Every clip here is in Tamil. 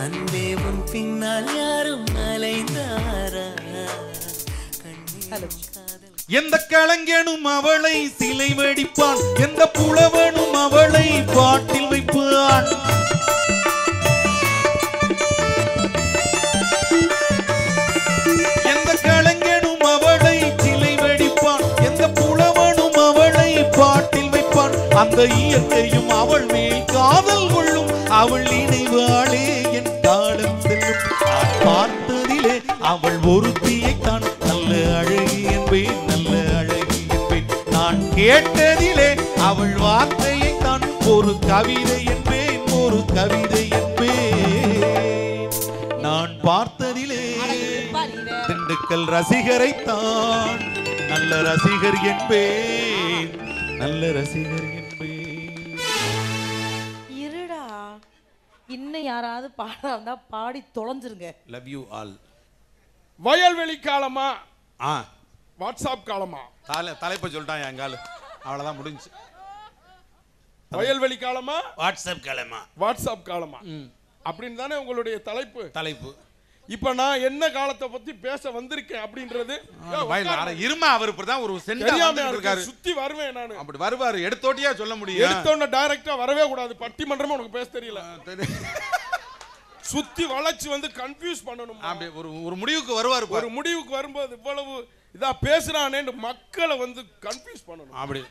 அன்பே உன் பின்னால் யாரும் அலைந்தாரா? எந்த கலைஞனும் அவளை சிலை வடிப்பான், எந்த புலவனும் அவளை பாட்டில் வைப்பான். எந்த கலைஞனும் அவளை சிலை வடிப்பான், எந்த புலவனும் அவளை பாட்டில் வைப்பான். அந்த இயற்கையும் அவள் மேல் காதல் கொள்ளும், அவள் நினைவாளே என் காலம் செல்லும். பார்த்ததிலே அவள் ஒருத்தியைத்தான் நல்ல அழகி என்பேன், நல்ல அழகி என்பேன். நான் கேட்டதிலே அவள் வார்த்தையைத்தான் ஒரு கவிதை என்பேன், ஒரு கவிதை என்பேன். நான் பார்த்ததிலே திண்டுக்கல் ரசிகரைத்தான் நல்ல ரசிகர் என்பேன், நல்ல ரசிகர் என்பேன். இருடா, இன்னும் யாராவது பாடாந்தா பாடி தொலைஞ்சிருங்க. Love you all. வயல்வெளி காலமா ஆ வாட்ஸ்அப் காலமா? தலைப்பை சொல்லிட்டான் எங்காலு, அவ்வளவுதான் முடிஞ்சு. வயல்வெளி காலமா வாட்ஸ்அப் காலமா? வாட்ஸ்அப் காலமா அப்படின்னு தானே உங்களுடைய தலைப்பு. இப்ப நான் என்ன காலத்தை பத்தி பேச வந்திருக்கேன் அப்படின்றது இருமா. அவர் இப்பதான் ஒரு சென்டர் சுத்தி வருவேன் நானு. அப்படி வருவாரு, எடுத்தோட்டியா சொல்ல முடியும். எடுத்தோட டைரக்டா வரவே கூடாது. பட்டிமன்றமா உனக்கு பேச தெரியல. சுத்தி வளைச்சு வந்து கன்ஃபியூஸ் பண்ணணும். அப்படி ஒரு முடிவுக்கு வருவாரு. ஒரு முடிவுக்கு வரும்போது இவ்வளவு இதா பேசுறானே மக்களை வந்து கன்ஃபியூஸ் பண்ணணும். அப்படி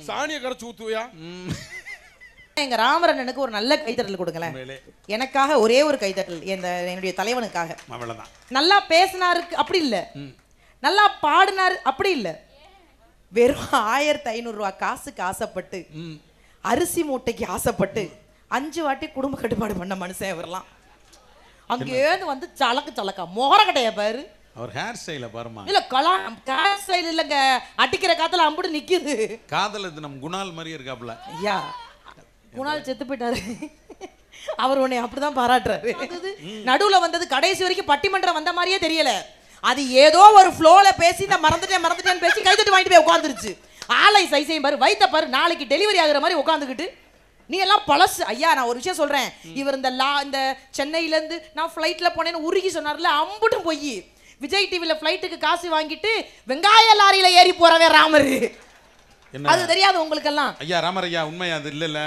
சாணியை கரைச்சு ஊத்துவியா? எங்க ராமரண்ணனுக்கு ஒரு நல்ல கைத்தட்டல் கொடுங்களேன். எனக்காக ஒரே ஒரு கைத்தட்டல், என்னுடைய தலைவனுக்காக. அவ்வளவுதான். நல்லா பேசினாரு அப்படி இல்ல, நல்லா பாடினாரு அப்படி இல்ல, வெறும் 1500 ரூபாய் காசுக்கு ஆசைப்பட்டு, அரிசி மூட்டைக்கு ஆசைப்பட்டு 5 வாட்டி குடும்ப கட்டுப்பாடு பண்ண மனுஷன் இவரெல்லாம். அங்கேருந்து வந்து சலக்கா மொகர கட்டைய பாரு. அவர் ஹேர் ஸ்டைல பாருமா. இல்ல ஹேர் ஸ்டைல் இல்லங்க, அடிக்கிற காத்துல அம்புட்டு நிக்குது. காதல் இது நம்ம குணால் மாதிரி இருக்காப்ல. ஐயா, குணால் செத்து போயிட்டாரு. அவர் உன்னை அப்படிதான் பாராட்டுறாரு. நடுவுல வந்தது கடைசி வரைக்கும் பட்டிமன்றம் வந்த மாதிரியே தெரியல. அது ஏதோ ஒரு ஃப்ளோல பேசி இந்த மறந்துட்டேன் பேசி கைதட்டி வாங்கிட்டு போய் உட்காந்துருச்சு. ஆலை சைசையும் பாரு, வைத்த பாரு, நாளைக்கு டெலிவரி ஆகுற மாதிரி உட்காந்துக்கிட்டு நீ எல்லாம் பழசு. ஐயா, நான் ஒரு விஷயம் சொல்றேன். இவர் இந்த சென்னையில இருந்து நான் ஃபிளைட்ல போனேன்னு உருகி சொன்னார்ல, அம்புட்டும் போய் விஜய் டிவில ஃபிளைட்டுக்கு காசு வாங்கிட்டு வெங்காய லாரியில ஏறி போறவே ராமர். அது தெரியாது உங்களுக்கு எல்லாம். ஐயா ராமரையா, உண்மை அது இல்ல.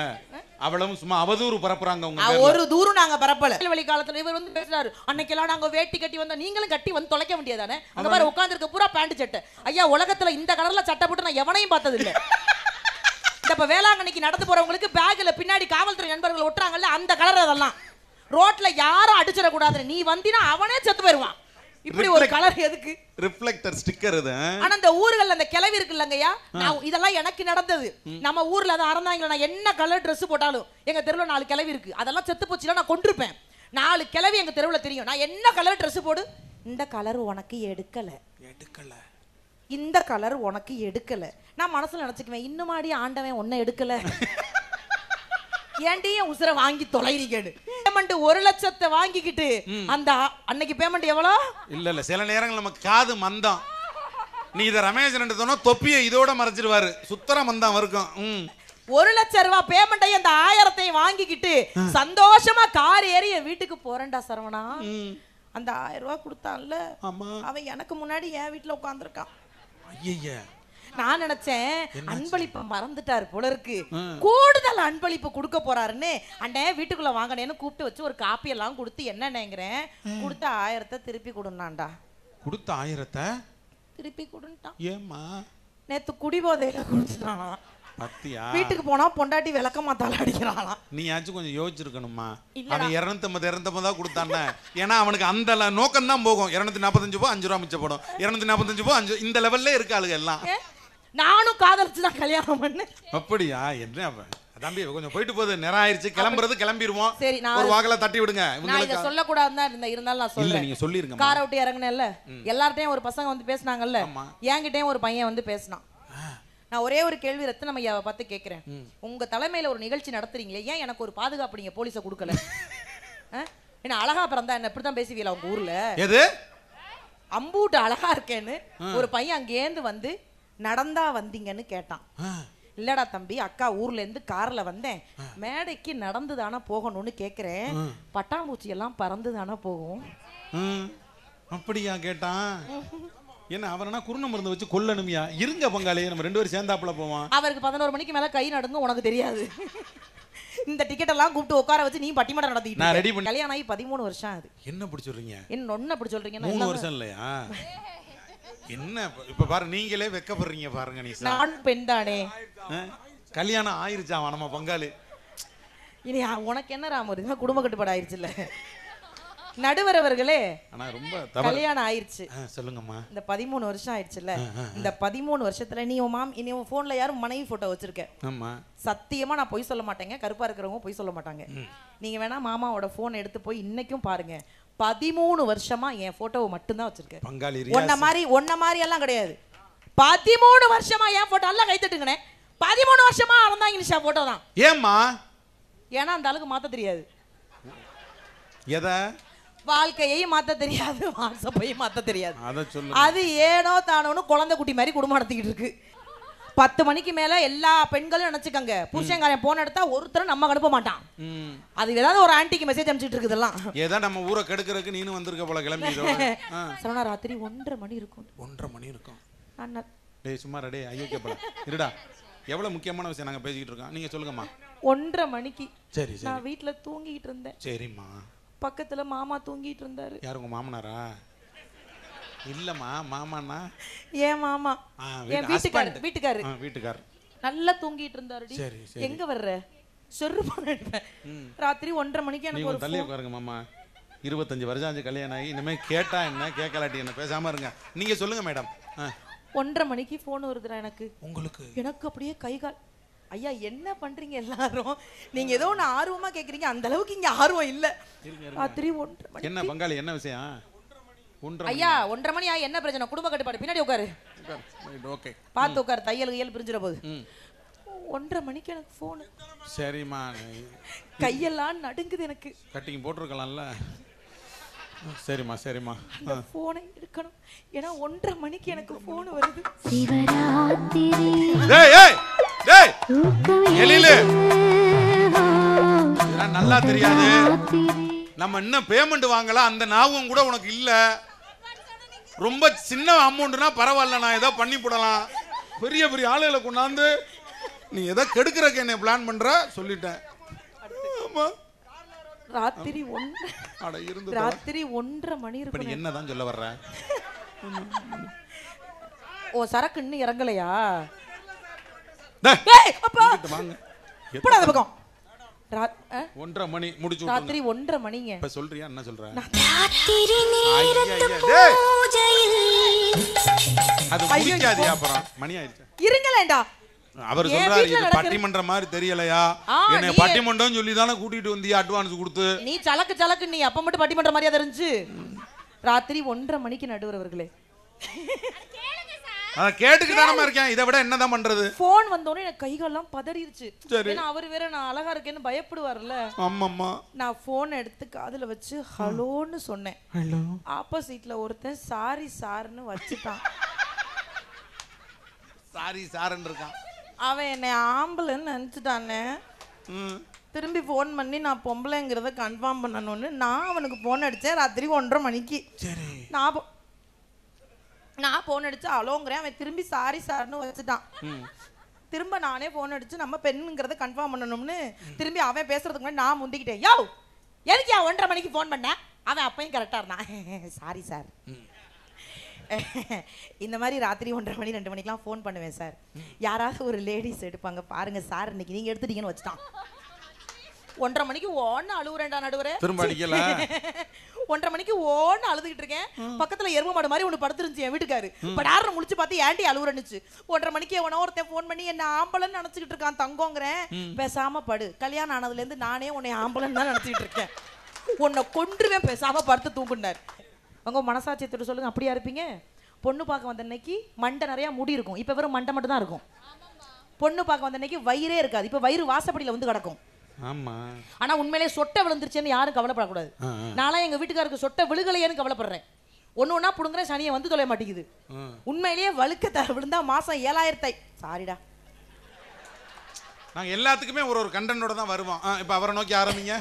அவளும் சும்மா அவதூறு பரப்புறாங்க. ஒரு தூரம் நாங்க பரப்பல. வயல்வெளி காலத்துல இவர் வந்து பேசுறாரு, அன்னைக்கெல்லாம் நாங்க வேட்டி கட்டி வந்தோம், நீங்களும் கட்டி வந்து தொலைக்க வேண்டியதானே. அங்க பாரு உட்கார்ந்துருக்க பூரா பேண்ட் சட்டை. ஐயா, உலகத்துல இந்த கலர்ல சட்டை போட்டு நான் எவனையும் பார்த்தது இல்ல. இப்ப வேளாங்கண்ணிக்கு நடந்து போறவங்களுக்கு பேக்ல பின்னாடி காவல்துறை நண்பர்கள் ஒட்டுறாங்கல்ல, அந்த கலர். அதெல்லாம் ரோட்ல யாரும் அடிச்சிடக்கூடாது. நீ வந்தினா அவனே செத்து போயிருவான். இப்படி ஒரு கலர் எதுக்கு? ரிஃப்ளெக்டர் ஸ்டிக்கர் இது. ஆனா அந்த ஊர்கள்ல அந்த கிளவி இருக்குல்லங்கய்யா, நான் இதெல்லாம் எனக்கு நடந்தது. நம்ம ஊர்ல அதை அறந்தாங்களா, நான் என்ன கலர் ட்ரெஸ் போட்டாலும் எங்க தெருவுல 4 கிளவி இருக்கு. அதெல்லாம் செத்து போச்சுல, நான் கொண்டிருப்பேன். 4 கிளவி எங்க தெருவுல தெரியும். நான் என்ன கலர் ட்ரெஸ் போடு, இந்த கலர் உனக்கு எடுக்கல, இந்த கலர் உனக்கு எடுக்கல. நான் மனசுல நினைச்சுக்குவேன், இன்னுமாடி ஆண்டவன் ஒன்ன எடுக்கல, ஏன்டி உசுர வாங்கி தொலைறீங்கன்னு. பேமெண்ட் 1 லட்சத்தை வாங்கிக்கிட்டு அந்த அன்னைக்கு பேமெண்ட் எவ்வளோ? இல்ல சில நேரங்கள் நமக்கு காது மந்தம். நீ இத ரமேஷன் சொன்னா தொப்பியை இதோட மறைச்சிருவாரு, சுத்தர மந்தம் இருக்கும். 1 லட்சம் ரூபாய் பேமெண்ட்டை அந்த 1000ஐயும் வாங்கிக்கிட்டு சந்தோஷமா கார் ஏறி என் வீட்டுக்கு போறேன்டா சரவணா. அந்த 1000 ரூபாய் கொடுத்தான்ல, அவன் எனக்கு முன்னாடி என் வீட்டுல உட்கார்ந்துருக்கான். ஐயா, நான் நினைச்சேன் அன்பளிப்பு மறந்துட்டாரு போல இருக்கு, கூடுதல் அன்பளிப்பு கொடுக்க போறாருன்னு அண்ணே வீட்டுக்குள்ள வாங்கினேன்னு கூப்பிட்டு வச்சு ஒரு காப்பி எல்லாம் கொடுத்து என்னங்கிறேன், கொடுத்த 1000த்தை திருப்பி கொடுனான்டா. கொடுத்த 1000த்தை திருப்பி கொடுன்ட்டான். ஏமா? நேத்து குடிபோதையில கொடுத்துட்டானா. பத்தியா? வீட்டுக்கு போனா பொண்டாட்டி விளக்கமா தலை அடிக்கிறானா. நீயாச்சும் கொஞ்சம் யோசிச்சிருக்கணுமா? அவன் 250 தான் கொடுத்தானே. ஏன்னா அவனுக்கு அந்த நோக்கம் தான் போகும். 245 ரூபாய் 5 ரூபா மிச்சப்படும், 245 ரூபாய் 5, இந்த லெவல்ல இருக்காளுங்க எல்லாம். நானும் காதலிச்சுதான் கல்யாணம் பண்ணு. அப்படியா? என்ன தம்பி கொஞ்சம் போயிட்டு போகுது, நேரம் ஆயிருச்சு, கிளம்புறது கிளம்பிடுவோம். சரி, ஒரு வாகல தட்டி விடுங்க. நான் இத சொல்ல கூடாதுன்னு இருந்தாலும் நான் சொல்றேன். நீங்க சொல்லிருங்க. காரை விட்டு இறங்குனேல்ல, எல்லார்ட்டையும் ஒரு பசங்க வந்து பேசினாங்கல்ல, என்கிட்டயும் ஒரு பையன் வந்து பேசினான். நான் ஒரே ஒரு கேள்வி ரத்னம் ஐயாவை பார்த்து கேட்கிறேன், உங்க தலைமையில ஒரு நிகழ்ச்சி நடத்துறீங்களே, ஏன் எனக்கு ஒரு பாதுகாப்பு நீங்க போலீஸை கொடுக்கல? என்ன அழகா பிறந்தா என்ன இப்படித்தான் பேசுவீங்களா உங்க ஊர்ல? எது அம்பூட்டு அழகா இருக்கேன்னு ஒரு பையன் அங்கேந்து வந்து நடந்தா வந்தீங்கன்னு கேட்டான். இல்லடா தம்பி, அக்கா ஊர்ல இருந்து கார்ல வந்தேன், மேடைக்கு நடந்து தானே போகணும்னு கேக்குறேன், பட்டாம்பூச்சி எல்லாம் பறந்து தானே போகும். அப்படியா கேட்டான்? என்ன அவனா குருண மருந்து வச்சு கொல்லணுமியா? இருங்க பங்காளி, நம்ம 2 பேரும் சேர்ந்தாப்புல போவோம். அவருக்கு 11 மணிக்கு மேல கை நடுங்க, உனக்கு தெரியாது. இந்த டிக்கெட் எல்லாம் கூப்பிட்டு உட்கார வச்சு நீ பட்டிமன்றம் நடத்திட்டு நான் ரெடி பண்ணி. கல்யாணம் ஆகி 13 வருஷம் ஆகுது. என்ன அப்படி சொல்றீங்க? என்ன ஒண்ணு அப்படி சொல்றீங்க? 3 வருஷம் இல்லையா? என்ன இப்ப பாரு, நீங்களே வெக்கப்படுறீங்க பாருங்க. நீ நான் பெண் தானே. கல்யாணம் ஆயிருச்சாவா நம்ம பங்காளி? இனி உனக்கு என்ன ராமர், குடும்ப கட்டுப்பாடு ஆயிருச்சுல்ல. நடுவர் அவர்களே, ஆனா ரொம்ப கல்யாணம் ஆயிருச்சு சொல்லுங்கம்மா. இந்த 13 வருஷம் ஆயிடுச்சுல்ல, இந்த 13 வருஷத்துல நீ உன் போன்ல யாரும் மனைவி போட்டோ வச்சிருக்க? ஆமா. சத்தியமா நான் பொய் சொல்ல மாட்டேங்க, கருப்பா இருக்கிறவங்க பொய் சொல்ல மாட்டாங்க. நீங்க வேணா மாமாவோட போன் எடுத்து போய் இன்னைக்கும் பாருங்க. 13 வருஷமா என் போட்டோவை மட்டும்தான் வச்சிருக்கேன் பங்காளி. ஒன்ன மாதிரி எல்லாம் கிடையாது. 13 வருஷமா என் போட்டோ எல்லாம் கை தட்டுங்கனே. 13 வருஷமா அவன் தான் இனிஷா போட்டோ தான். ஏம்மா? ஏன்னா அந்த அளவுக்கு மாத்த தெரியாது. எதை? வாழ்க்கையையும் மாத்த தெரியாது, வாட்ஸ்அப்பையும் மாத்த தெரியாது. அத சொல்லு. அது ஏனோ தானோன்னு குழந்தை குட்டி மாதிரி குடும்பம் நடத்திக்கிட்டு இருக்கு. 10 மணிக்கு மேல எல்லா பெண்களும் நினைச்சுக்கங்க, புருஷன்காரன் போன் எடுத்தா ஒருத்தரும் நம்ம அனுப்ப மாட்டான். அது ஏதாவது ஒரு ஆன்டிக்கு மெசேஜ் அனுப்பிச்சிட்டு இருக்குதெல்லாம். ஏதா நம்ம ஊரை கெடுக்கிறதுக்கு நீனும் வந்திருக்க போல கிளம்பி. சரவணா, ராத்திரி 1:30 மணி இருக்கும். 1:30 மணி இருக்கும். அண்ணா டேய் சும்மா ரெடி ஐயோ கேப்பல இருடா. எவ்வளவு முக்கியமான விஷயம் நாங்க பேசிக்கிட்டு இருக்கோம், நீங்க சொல்லுங்கம்மா. 1:30 மணிக்கு சரி சரி. நான் வீட்ல தூங்கிட்டு இருந்தேன். சரிம்மா. பக்கத்துல மாமா தூங்கிட்டு இருந்தாரு. யார் உங்க மாமனாரா? இல்லம்மா, மாமானா ஏன் மாமா, என் வீட்டுக்காரர் நல்லா தூங்கிட்டு இருந்தாரு. எங்க வர்ற சொருப்பான ராத்திரி 1:30 மணிக்கு எனக்கு ஒரு தள்ளி உட்காருங்க மாமா. 25 வருஷம் ஆச்சு கல்யாணம் ஆகி, இனிமே கேட்டா என்ன கேட்கலாட்டி என்ன, பேசாம இருங்க. நீங்க சொல்லுங்க மேடம். 1:30 மணிக்கு போன் வருதுடா எனக்கு. உங்களுக்கு? எனக்கு அப்படியே கை கால். ஐயா என்ன பண்றீங்க எல்லாரும்? நீங்க ஏதோ ஒன்று ஆர்வமா கேக்குறீங்க, அந்த அளவுக்கு இங்க ஆர்வம் இல்ல. ராத்திரி 1:30 மணி. என்ன பங்காளி, என்ன விஷயம்? 1:30 ஐயா 1:30 மணி ஆகி என்ன பிரச்சனை? குடும்ப கட்டுப்பாடு. பின்னாடி உட்காரு. ஓகே, பார்த்து உட்காரு, தையல் கையல் பிரிஞ்சிட போகுது. 1:30 மணிக்கு எனக்கு போன். சரிம்மா. கையெல்லாம் நடுங்குது எனக்கு. கட்டிங் போட்டிருக்கலாம்ல. சரிம்மா சரிம்மா. போனை எடுக்கணும், ஏன்னா 1:30 மணிக்கு எனக்கு போன் வருது. டேய் ஏய் டேய் எலிலே, இதெல்லாம் நல்லா தெரியாது. நம்ம இன்னும் பேமெண்ட் வாங்கல, அந்த ஞாபகம் கூட உனக்கு இல்ல. ரொம்ப சின்ன அமௌண்ட்னா பரவாயில்ல, நான் ஏதோ பண்ணி போடலாம். பெரிய பெரிய ஆளுகளை கொண்டாந்து நீ ஏதோ கெடுக்கிறக்கு என்ன பிளான் பண்ற சொல்லிட்டேன். ஆமா, ராத்திரி 1:30 மணி இருக்கு. நீ என்னதான் சொல்ல வர்ற? ஓ, சரக்கு இன்னும் இறங்கலையா? வாங்க 1:30 மணி முடிச்சு ராத்திரி 1:30 மணிங்க. இப்ப சொல்றியா என்ன சொல்ற? அது முடிக்காதே, அப்புறம் மணி ஆயிடுச்சு. இருங்களேண்டா, அவர் சொல்றாரு இது பட்டிமன்ற மாதிரி தெரியலையா? என்ன பட்டிமன்றம் சொல்லி தானே கூட்டிட்டு வந்தியா அட்வான்ஸ் கொடுத்து? நீ சலக்கு நீ அப்ப மட்டும் பட்டிமன்ற மாதிரியா தெரிஞ்சு? ராத்திரி 1:30 மணிக்கு நடுவர் அவர்களே, கேட்டுக்கு தானமா இருக்கேன், இதை விட என்னதான் பண்றது? போன் வந்தோடனே எனக்கு கைகாலெல்லாம் பதறிடுச்சு. ஏன்னா அவர் வேற நான் அழகா இருக்கேன்னு பயப்படுவார்ல. ஆமாம்மா. நான் போன் எடுத்து காதுல வச்சு ஹலோன்னு சொன்னேன். ஹலோ. ஆப்போசிட்ல ஒருத்தன் சாரி சார்னு வச்சுட்டான். சாரி சார்ன்னு இருக்கான். அவன் என்னை ஆம்பளைன்னு நினைச்சிட்டானே. திரும்பி போன் பண்ணி நான் பொம்பளைங்கிறத கன்ஃபார்ம் பண்ணணும்னு நான் அவனுக்கு போன் அடிச்சேன் ராத்திரி 1:30 மணிக்கு. நான் போன் அடிச்சு அலோங்கிறேன், அவன் திரும்பி சாரி சார்னு வச்சுட்டான். திரும்ப நானே போன் அடிச்சு நம்ம பெண்ணுங்கிறத கன்ஃபார்ம் பண்ணணும்னு திரும்பி அவன் பேசுறதுக்கு முன்னாடி நான் முந்திக்கிட்டேன். யோ எதுக்கு 1:30 மணிக்கு போன் பண்ண? அவன் அப்பையும் கரெக்டா இருந்தான். Sorry sir. இந்த மாதிரி ராத்திரி 1:30 மணி 2 மணிக்கெல்லாம் ஃபோன் பண்ணுவேன் சார். யாராவது ஒரு லேடிஸ் எடுப்பாங்க பாருங்க சார், இன்னைக்கு நீங்க எடுத்துட்டீங்கன்னு வச்சுட்டான். 1:30 மணிக்கு ஓன்னு அழுவுறேன்டா நடுவரே. திரும்ப அடிக்கல. 1:30 மணிக்கு ஓன்னு அழுதுகிட்டு இருக்கேன். பக்கத்துல எருமை மாடு மாதிரி ஒன்று படுத்துருந்துச்சு என் வீட்டுக்காரு. படாருன்னு முழிச்சு பார்த்து ஏன்டி அழுவுறன்னுச்சு. 1:30 மணிக்கு எவனோ ஒருத்தன் ஃபோன் பண்ணி என்ன ஆம்பளன்னு நினைச்சுக்கிட்டு இருக்கான் தங்கோங்கிறேன். பேசாம படு, கல்யாணம் ஆனதுல இருந்து நானே உன்னை ஆம்பளன்னு தான் நினைச்சுக்கிட்டு இருக்கேன், உன்னை கொன்றுவேன், பேசாம படுத்து தூங்குனார். உங்க மனசாட்சியத்தோட சொல்லுங்க, அப்படியா இருப்பீங்க? பொண்ணு பார்க்க வந்த அன்னைக்கு மண்டை நிறைய முடி இருக்கும், இப்ப வெறும் மண்டை மட்டும் தான் இருக்கும். பொண்ணு பார்க்க வந்த அன்னைக்கு வயிறே இருக்காது, இப்ப வயிறு வாசப்படியில வந்து கிடக்கும். ஆமா. ஆனா உண்மையிலேயே சொட்டை விழுந்துருச்சுன்னு யாரும் கவலைப்படக்கூடாது. நான்லாம் எங்க வீட்டுக்காருக்கு சொட்டை விழுகலையேன்னு கவலைப்படுறேன். ஒண்ணு புடுங்குற சனியை வந்து தொலை மாட்டேங்குது. உண்மையிலேயே வழுக்க விழுந்தா மாசம் 7,000. சாரிடா நாங்க எல்லாத்துக்குமே ஒரு கண்டனோட தான் வருவோம். இப்ப அவரை நோக்கி ஆரம்பிங்க.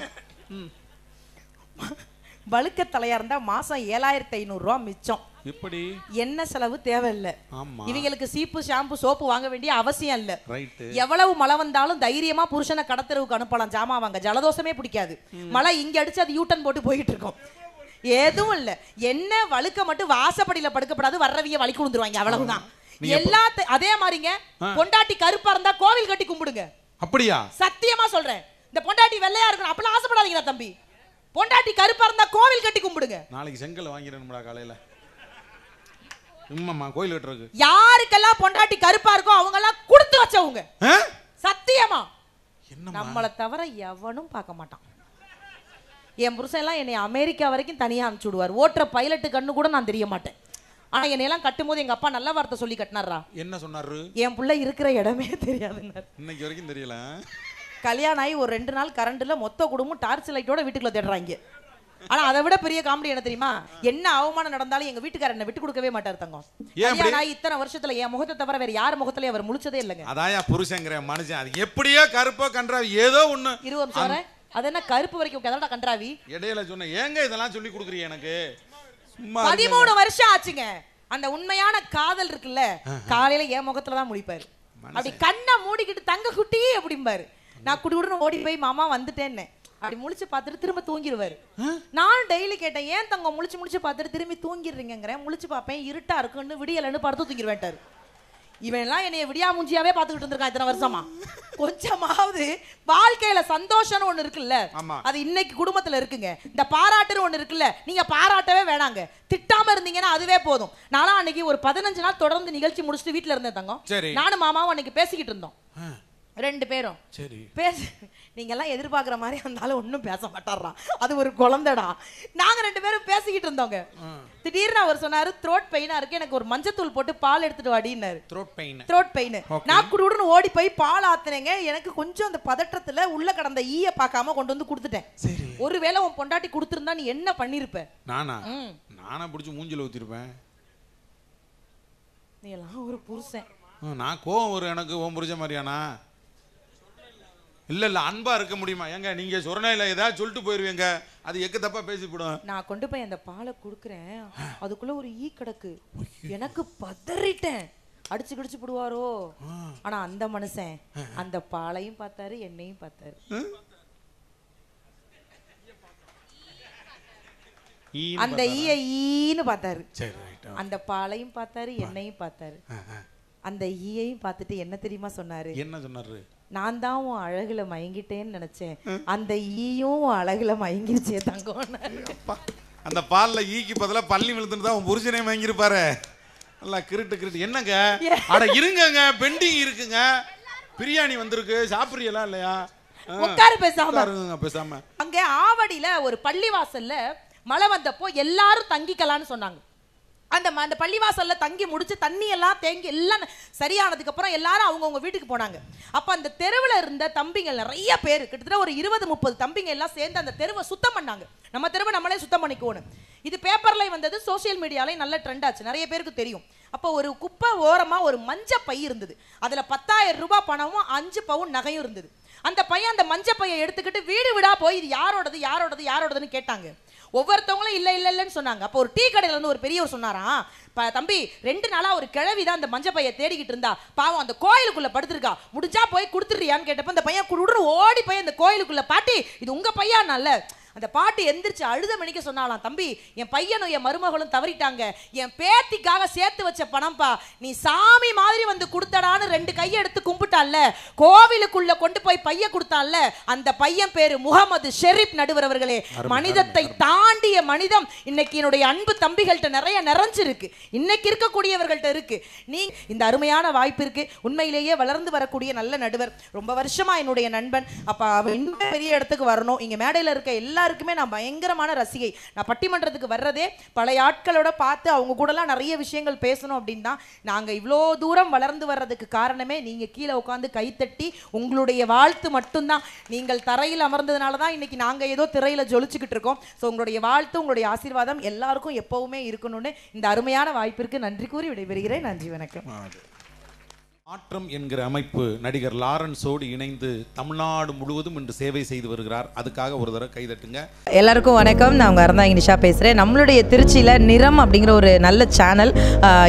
வழுக்க தலையா இருந்தா மாசம் 7500 ரூபாய் மிச்சம். எப்படி? என்ன செலவு தேவையில்லை. இவங்களுக்கு சீப்பு ஷாம்பு சோப்பு வாங்க வேண்டிய அவசியம் இல்ல. எவ்வளவு மழை வந்தாலும் தைரியமா புருஷனை கடத்தெருவுக்கு அனுப்பலாம். ஜாமா வாங்க. ஜலதோஷமே பிடிக்காது. மழை இங்க அடிச்சு அது யூட்டன் போட்டு போயிட்டு இருக்கும். எதுவும் இல்ல. என்ன வழுக்க மட்டும் வாசப்படியில படுக்கப்படாது. வர்றவிய வலிக்கு விழுந்துருவாங்க. அவ்வளவுதான். எல்லாத்தையும் அதே மாதிரிங்க. பொண்டாட்டி கருப்பா இருந்தா கோவில் கட்டி கும்பிடுங்க. அப்படியா? சத்தியமா சொல்றேன். இந்த பொண்டாட்டி வெள்ளையா இருக்கணும் அப்பலாம் ஆசைப்படாதீங்க தம்பி. பொண்டாட்டி கருப்பா இருந்தா கோவில் கட்டி கும்பிடுங்க. நாளைக்கு செங்கல் வாங்கிரணும்டா காலையில. உம்மா கோயில் கட்டுறது. யாருக்கெல்லாம் பொண்டாட்டி கருப்பா இருக்கோ அவங்க எல்லாம் கொடுத்து வச்சவங்க. சத்தியமா. நம்மள தவிர எவனும் பார்க்க மாட்டான். என் புருஷன் எல்லாம் என்னை அமெரிக்கா வரைக்கும் தனியா அனுப்பிச்சு விடுவார். ஓட்டுற பைலட்டு கண்ணு கூட நான் தெரிய மாட்டேன். ஆனா என்னையெல்லாம் கட்டும்போது எங்க அப்பா நல்ல வார்த்தை சொல்லி கட்டினாரா. என்ன சொன்னாரு? என் புள்ள இருக்கிற இடமே தெரியாதுன்னாரு. இன்னைக்கு வரைக்கும் தெரியல. கல்யாணம் ஆகி ஒரு 2 நாள் கரண்ட்ல மொத்த குடும்பம் டார்ச் லைட்டோட வீட்டுக்குள்ள தேடுறாங்க. ஆனா அதை விட பெரிய காமெடி என்ன தெரியுமா? என்ன அவமானம் நடந்தாலும் எங்க வீட்டுக்காரர் என்ன விட்டு கொடுக்கவே மாட்டார் தங்கம். கல்யாணம் ஆகி இத்தனை வருஷத்துல என் முகத்தை தவிர வேற யார் முகத்திலயும் அவர் முழிச்சதே இல்லைங்க. அதாயா புருஷங்கிற மனுஷன். அது எப்படியோ கருப்போ கன்றாவி ஏதோ ஒண்ணு. 20 வருஷம் அது என்ன கருப்பு வரைக்கும் அதோட கன்றாவி. இடையில சொன்ன ஏங்க இதெல்லாம் சொல்லி கொடுக்குறீங்க எனக்கு? 13 வருஷம் ஆச்சுங்க. அந்த உண்மையான காதல் இருக்குல்ல, காலையில என் முகத்துலதான் முழிப்பாரு. அப்படி கண்ணை மூடிக்கிட்டு தங்க குட்டி அப்படிம்பாரு. நான் குடுகுடுன்னு ஓடி போய் மாமா வந்துட்டேன்னு அப்படி முழிச்சு பார்த்துட்டு திரும்ப தூங்கிடுவாரு. நான் டெய்லி கேட்டேன், ஏன் தங்க முழிச்சு பார்த்துட்டு திரும்பி தூங்கிடுறீங்கிறேன். முழிச்சு பார்ப்பேன், இருட்டா இருக்குன்னு விடியலன்னு படுத்து தூங்கிடுவேன்ட்டாரு. இவன் எல்லாம் என்னைய விடியா மூஞ்சியாவே பார்த்துக்கிட்டு இருந்திருக்கான் இத்தனை வருஷமா. கொஞ்சமாவது வாழ்க்கையில சந்தோஷம்னு ஒண்ணு இருக்குல்ல, அது இன்னைக்கு குடும்பத்துல இருக்குங்க. இந்த பாராட்டுன்னு ஒண்ணு இருக்குல்ல, நீங்க பாராட்டவே வேணாங்க. திட்டாம இருந்தீங்கன்னா அதுவே போதும். நானும் அன்னைக்கு ஒரு 15 நாள் தொடர்ந்து நிகழ்ச்சி முடிச்சுட்டு வீட்டுல இருந்தேன் தங்கம். நானும் மாமாவும் அன்னைக்கு பேசிக்கிட்டு இருந்தோம். 2 பேரும் நீங்க எல்லாம் எதிர்பார்க்கிற மாதிரி இருந்தாலும் ஒன்னும் பேச மாட்டாராம். அது ஒரு குழந்தைடா. நாங்க 2 பேரும் பேசிக்கிட்டு இருந்தோங்க. திடீர்னு அவர் சொன்னாரு, த்ரோட் பெயினா இருக்கு, எனக்கு ஒரு மஞ்சத்தூள் போட்டு பால் எடுத்துட்டு வாடினாரு. Throat pain. நான் குடுகுடுன்னு ஓடி போய் பால் ஆத்துனேங்க. எனக்கு கொஞ்சம் அந்த பதற்றத்துல உள்ள கடந்த ஈய பார்க்காம கொண்டு வந்து கொடுத்துட்டேன். ஒருவேளை உன் பொண்டாட்டி கொடுத்திருந்தா நீ என்ன பண்ணிருப்ப? நானா பிடிச்சி மூஞ்சில ஊத்திருப்பேன். நீ எல்லாம் ஒரு புருஷன். நான் கோவம் ஒரு எனக்கு உன் புருஷன் மாதிரியானா? இல்ல அன்பா இருக்க முடியுமா? எங்க நீங்க சொரணையில ஏதாவது சொல்லிட்டு போயிருவீங்க, அது எக்கு தப்பா பேசிவிடும். நான் கொண்டு போய் அந்த பாலை குடுக்குறேன், அதுக்குள்ள ஒரு ஈ கிடக்கு. எனக்கு பதறிட்டேன், அடிச்சு கிடிச்சு போடுவாரோ. ஆனா அந்த மனுஷன் அந்த பாலையும் பார்த்தாரு, என்னையும் பார்த்தாரு. அந்த ஈய ஈன்னு பார்த்தாரு, அந்த பாலையும் பார்த்தாரு, என்னையும் பார்த்தாரு. அந்த ஈயையும் பார்த்துட்டு என்ன தெரியுமா சொன்னாரு? என்ன சொன்னாரு? நான் தான் உன் அழகுல மயங்கிட்டேன்னு நினைச்சேன், அந்த ஈயும் அழகுல மயங்கிருச்சே தங்கம். அந்த பால்ல ஈக்கு பதிலா பள்ளி விழுந்துட்டு தான் உன் புருஷனே மயங்கிருப்பாரு. நல்லா கிருட்டு என்னங்க? அட இருங்கங்க, பெண்டிங் இருக்குங்க. பிரியாணி வந்திருக்கு, சாப்பிடுறீங்களா இல்லையா? உட்காரு பேசாம. பேசாம. அங்க ஆவடியில ஒரு பள்ளிவாசல்ல மழை வந்தப்போ எல்லாரும் தங்கிக்கலான்னு சொன்னாங்க. அந்த பள்ளிவாசல்ல தங்கி முடிச்சு தண்ணி எல்லாம் தேங்கி எல்லாம் சரியானதுக்கு அப்புறம் எல்லாரும் அவங்கவுங்க வீட்டுக்கு போனாங்க. அப்ப அந்த தெருவில் இருந்த தம்பிங்க நிறைய பேர், கிட்டத்தட்ட ஒரு 20-30 தம்பிங்க எல்லாம் சேர்ந்து அந்த தெருவை சுத்தம் பண்ணாங்க. நம்ம தெருவை நம்மளே சுத்தம் பண்ணிக்கணும். இது பேப்பர்ல வந்தது, சோசியல் மீடியாலையும் நல்ல ட்ரெண்ட் ஆச்சு, நிறைய பேருக்கு தெரியும். அப்போ ஒரு குப்பை ஓரமா ஒரு மஞ்ச பை இருந்தது. அதுல 10,000 ரூபாய் பணமும் 5 பவுன் நகையும் இருந்தது. அந்த பையன் அந்த மஞ்ச பையை எடுத்துக்கிட்டு வீடு வீடா போய் இது யாரோடது யாரோடது யாரோடதுன்னு கேட்டாங்க. ஒவ்வொருத்தவங்களும் இல்ல இல்ல இல்லன்னு சொன்னாங்க. அப்போ ஒரு டீ கடையில இருந்து ஒரு பெரியவர் சொன்னாராம், தம்பி 2 நாளா ஒரு கிழவி தான் அந்த மஞ்ச பையை தேடிக்கிட்டு இருந்தா, பாவம் அந்த கோயிலுக்குள்ள படுத்திருக்கா, முடிஞ்சா போய் கொடுத்துறியான்னு கேட்டப்ப அந்த பையன் குடுற ஓடி போய் அந்த கோயிலுக்குள்ள, பாட்டி இது உங்க பையா நல்ல. அந்த பாட்டி எந்திரிச்சு அழுத மணிக்க சொன்னாலாம், தம்பி என் பையனும் என் மருமகளும் தவறிட்டாங்க, என் பேத்திக்காக சேர்த்து வச்ச பணம்பா, நீ சாமி மாதிரி வந்து கொடுத்தடான்னு 2 கையை எடுத்து கும்பிட்டால, கோவிலுக்குள்ள கொண்டு போய் பைய கொடுத்தால, அந்த பையன் பேரு முகமது ஷெரீப் நடுவர் அவர்களே. மனிதத்தை தாண்டிய மனிதம் இன்னைக்கு என்னுடைய அன்பு தம்பிகள்கிட்ட நிறைய நிறைஞ்சிருக்கு, இன்னைக்கு இருக்கக்கூடியவர்கள்ட்ட இருக்கு. நீ இந்த அருமையான வாய்ப்பு இருக்கு. உண்மையிலேயே வளர்ந்து வரக்கூடிய நல்ல நடுவர், ரொம்ப வருஷமா என்னுடைய நண்பன். அப்ப அவ இன்னும் பெரிய இடத்துக்கு வரணும். இங்க மேடையில இருக்க எல்லாருக்குமே நான் பயங்கரமான ரசிகை. நான் பட்டிமன்றத்துக்கு வர்றதே பழைய ஆட்களோட பார்த்து அவங்க கூடலாம் நிறைய விஷயங்கள் பேசணும் அப்படின்னு தான். நாங்கள் இவ்வளோ தூரம் வளர்ந்து வர்றதுக்கு காரணமே நீங்கள் கீழே உட்காந்து கைத்தட்டி உங்களுடைய வாழ்த்து மட்டும்தான். நீங்கள் தரையில் அமர்ந்ததுனால தான் இன்னைக்கு நாங்கள் ஏதோ திரையில் ஜொலிச்சுக்கிட்டு இருக்கோம். ஸோ உங்களுடைய வாழ்த்து, உங்களுடைய ஆசீர்வாதம் எல்லாருக்கும் எப்பவுமே இருக்கணும்னு இந்த அருமையான வாய்ப்பிற்கு நன்றி கூறி விடைபெறுகிறேன். நன்றி, வணக்கம். மாற்றம் என்கிற அமைப்பு நடிகர் லாரன்ஸோடு இணைந்து தமிழ்நாடு முழுவதும் இன்று சேவை செய்து வருகிறார். அதுக்காக ஒரு தடவை கைதட்டுங்க. எல்லாருக்கும் வணக்கம். நான் உங்கள் அறந்தாங்கி நிஷா பேசுகிறேன். நம்மளுடைய திருச்சியில் நிறம் அப்படிங்கிற ஒரு நல்ல சேனல்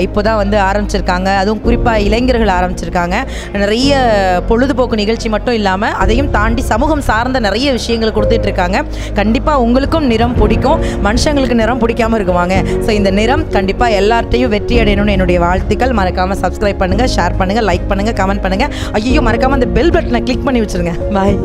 இப்போ தான் வந்து ஆரம்பிச்சிருக்காங்க. அதுவும் குறிப்பாக இளைஞர்கள் ஆரம்பிச்சிருக்காங்க. நிறைய பொழுதுபோக்கு நிகழ்ச்சி மட்டும் இல்லாமல் அதையும் தாண்டி சமூகம் சார்ந்த நிறைய விஷயங்கள் கொடுத்துட்ருக்காங்க. கண்டிப்பாக உங்களுக்கும் நிறம் பிடிக்கும். மனுஷங்களுக்கு நிறம் பிடிக்காமல் இருக்குவாங்க. ஸோ இந்த நிறம் கண்டிப்பாக எல்லார்ட்டையும் வெற்றி அடையணும்னு என்னுடைய வாழ்த்துக்கள். மறக்காமல் சப்ஸ்கிரைப் பண்ணுங்கள், ஷேர் பண்ணுங்கள், லைக் பண்ணுங்க, கமெண்ட் பண்ணுங்க. ஐயோ மறக்காம அந்த பெல் பட்டனை கிளிக் பண்ணி வச்சிருங்க. பாய்.